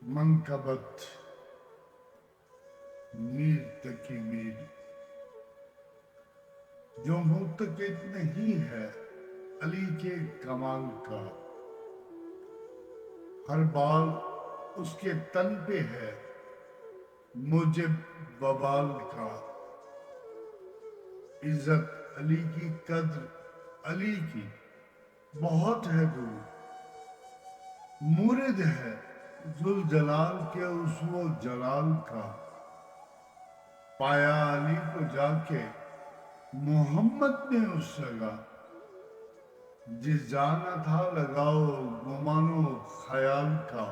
منقبت میر تکی میر جو معتقد نہیں ہے علی کے کمال کا، ہر بال اس کے تن پہ ہے موجب وبال کا۔ عزت علی کی، قدر علی کی بہت ہے دور، مورد ہے ذوالجلال کے عصو و جلال کا۔ پایا علی کو جا کے محمد نے اس جگہ، جس جانا تھا لگاؤ گمان و خیال کا۔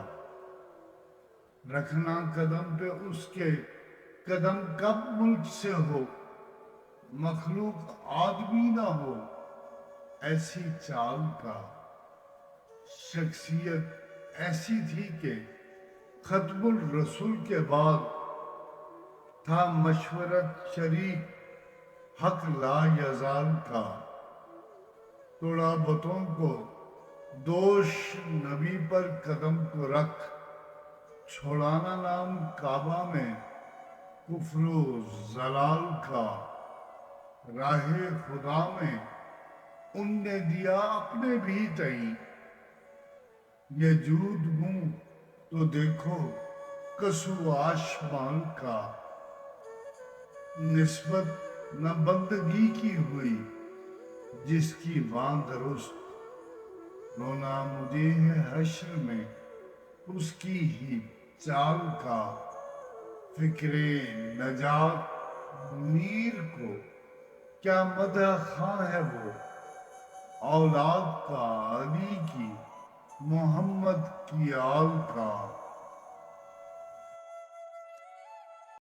رکھنا قدم پہ اس کے قدم کب ملک سے ہو، مخلوق آدمی نہ ہو ایسی چال کا۔ شخصیت ایسی تھی کہ ختم الرسول کے بعد تھا مشورت شریک حق لا یزال کا۔ توڑا بتوں کو دوش نبی پر قدم کو رکھ، چھوڑانا نام کعبہ میں کفر و زلال کا۔ راہ خدا میں ان نے دیا اپنے بھی تئیں، یہ جود منہ تو دیکھو کسو آشمال کا۔ نسبت نہ بندگی کی ہوئی جس کی وہاں درست، رونا مجھے ہے حشر میں اس کی ہی چال کا۔ فکر نجات میر کو کیا مدح خواں ہے وہ، اولاد کا علی کی محمد کی آل کا۔